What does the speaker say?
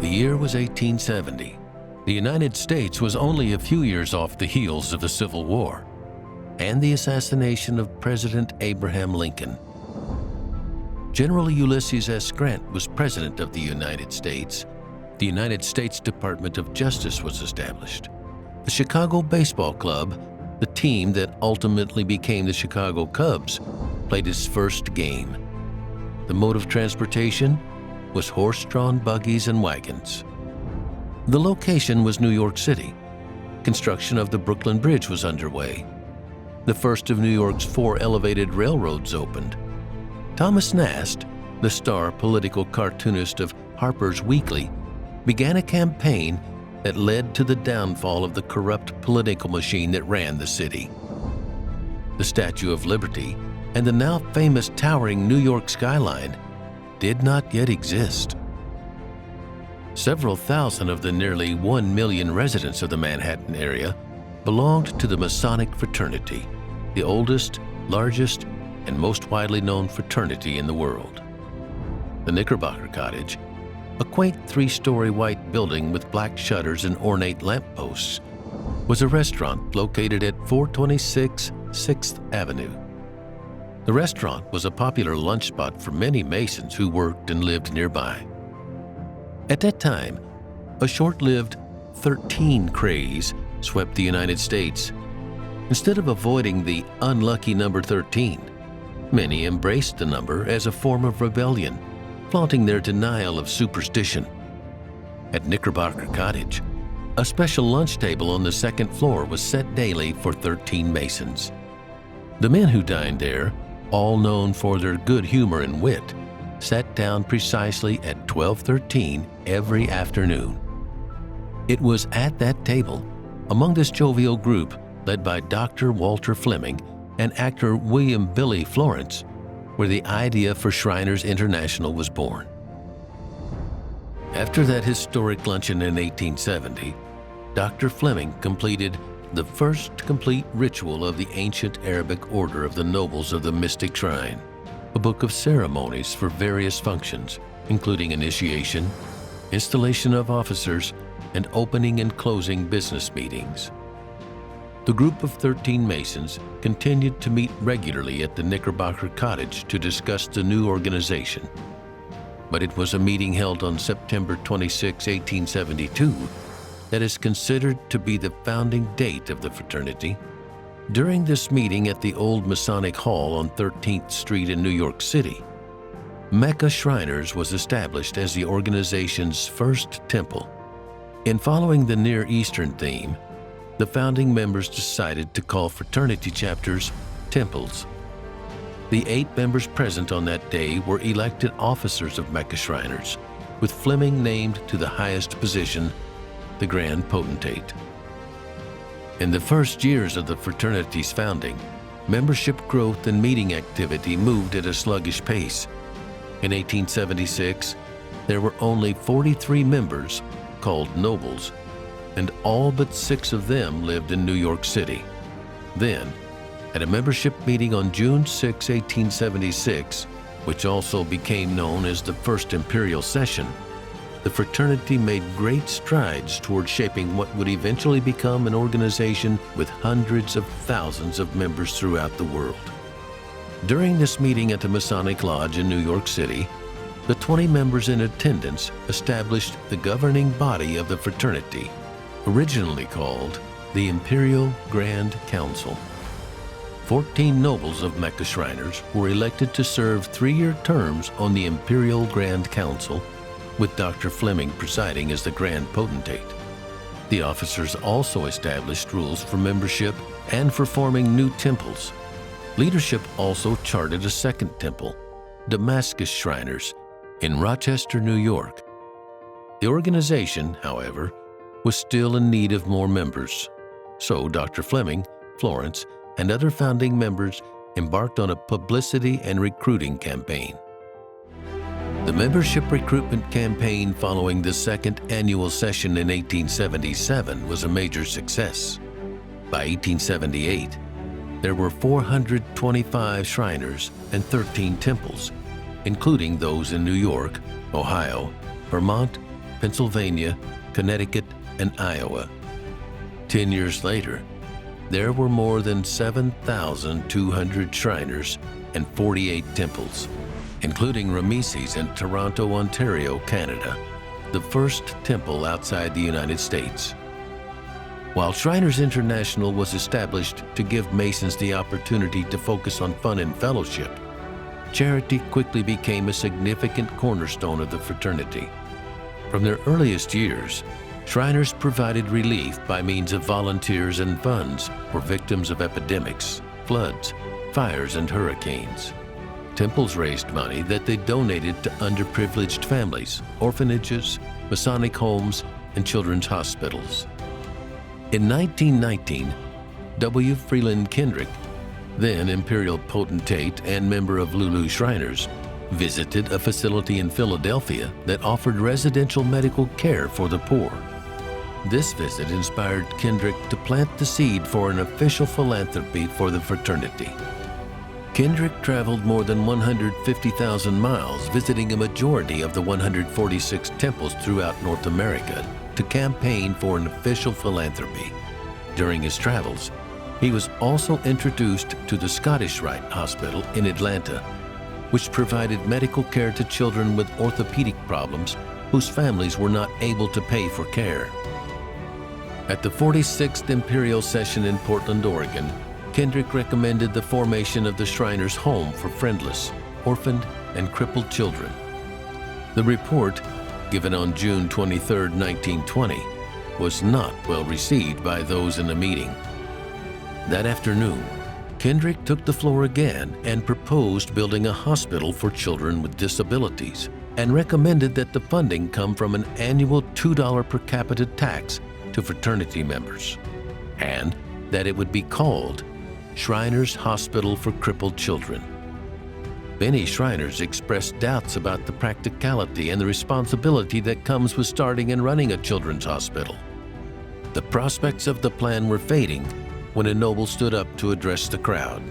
The year was 1870. The United States was only a few years off the heels of the Civil War and the assassination of President Abraham Lincoln. General Ulysses S. Grant was President of the United States. The United States Department of Justice was established. The Chicago Baseball Club, the team that ultimately became the Chicago Cubs, played its first game. The mode of transportation was horse-drawn buggies and wagons. The location was New York City. Construction of the Brooklyn Bridge was underway. The first of New York's 4 elevated railroads opened. Thomas Nast, the star political cartoonist of Harper's Weekly, began a campaign that led to the downfall of the corrupt political machine that ran the city. The Statue of Liberty and the now famous towering New York skyline did not yet exist. Several thousand of the nearly 1 million residents of the Manhattan area belonged to the Masonic fraternity, the oldest, largest, and most widely known fraternity in the world. The Knickerbocker Cottage, a quaint 3-story white building with black shutters and ornate lampposts, was a restaurant located at 426 6th Avenue. The restaurant was a popular lunch spot for many Masons who worked and lived nearby. At that time, a short-lived 13 craze swept the United States. Instead of avoiding the unlucky number 13, many embraced the number as a form of rebellion, flaunting their denial of superstition. At Knickerbocker Cottage, a special lunch table on the 2nd floor was set daily for 13 Masons. The men who dined there, all known for their good humor and wit, sat down precisely at 12:13 every afternoon. It was at that table, among this jovial group led by Dr. Walter Fleming and actor William "Billy" Florence, where the idea for Shriners International was born. After that historic luncheon in 1870, Dr. Fleming completed the first complete ritual of the ancient Arabic order of the Nobles of the Mystic Shrine, a book of ceremonies for various functions, including initiation, installation of officers, and opening and closing business meetings. The group of 13 Masons continued to meet regularly at the Knickerbocker Cottage to discuss the new organization. But it was a meeting held on September 26, 1872, that is considered to be the founding date of the fraternity. During this meeting at the old Masonic Hall on 13th Street in New York City, Mecca Shriners was established as the organization's first temple. In following the Near Eastern theme, the founding members decided to call fraternity chapters temples. The 8 members present on that day were elected officers of Mecca Shriners, with Fleming named to the highest position, the Grand Potentate. In the first years of the fraternity's founding, membership growth and meeting activity moved at a sluggish pace. In 1876, there were only 43 members, called nobles, and all but 6 of them lived in New York City. Then, at a membership meeting on June 6, 1876, which also became known as the First Imperial Session, the fraternity made great strides toward shaping what would eventually become an organization with hundreds of thousands of members throughout the world. During this meeting at the Masonic Lodge in New York City, the 20 members in attendance established the governing body of the fraternity, originally called the Imperial Grand Council. 14 nobles of Mecca Shriners were elected to serve 3-year terms on the Imperial Grand Council, with Dr. Fleming presiding as the Grand Potentate. The officers also established rules for membership and for forming new temples. Leadership also charted a second temple, Damascus Shriners, in Rochester, New York. The organization, however, was still in need of more members, so Dr. Fleming, Florence, and other founding members embarked on a publicity and recruiting campaign. The membership recruitment campaign following the second annual session in 1877 was a major success. By 1878, there were 425 Shriners and 13 temples, including those in New York, Ohio, Vermont, Pennsylvania, Connecticut, and Iowa. 10 years later, there were more than 7,200 Shriners and 48 temples, including Ramesses in Toronto, Ontario, Canada, the first temple outside the United States. While Shriners International was established to give Masons the opportunity to focus on fun and fellowship, charity quickly became a significant cornerstone of the fraternity. From their earliest years, Shriners provided relief by means of volunteers and funds for victims of epidemics, floods, fires, and hurricanes. Temples raised money that they donated to underprivileged families, orphanages, Masonic homes, and children's hospitals. In 1919, W. Freeland Kendrick, then Imperial Potentate and member of Lulu Shriners, visited a facility in Philadelphia that offered residential medical care for the poor. This visit inspired Kendrick to plant the seed for an official philanthropy for the fraternity. Kendrick traveled more than 150,000 miles, visiting a majority of the 146 temples throughout North America to campaign for an official philanthropy. During his travels, he was also introduced to the Scottish Rite Hospital in Atlanta, which provided medical care to children with orthopedic problems whose families were not able to pay for care. At the 46th Imperial Session in Portland, Oregon, Kendrick recommended the formation of the Shriners' Home for friendless, orphaned, and crippled children. The report, given on June 23, 1920, was not well received by those in the meeting. That afternoon, Kendrick took the floor again and proposed building a hospital for children with disabilities and recommended that the funding come from an annual $2 per capita tax to fraternity members, and that it would be called Shriners Hospital for Crippled Children. Many Shriners expressed doubts about the practicality and the responsibility that comes with starting and running a children's hospital. The prospects of the plan were fading when a noble stood up to address the crowd.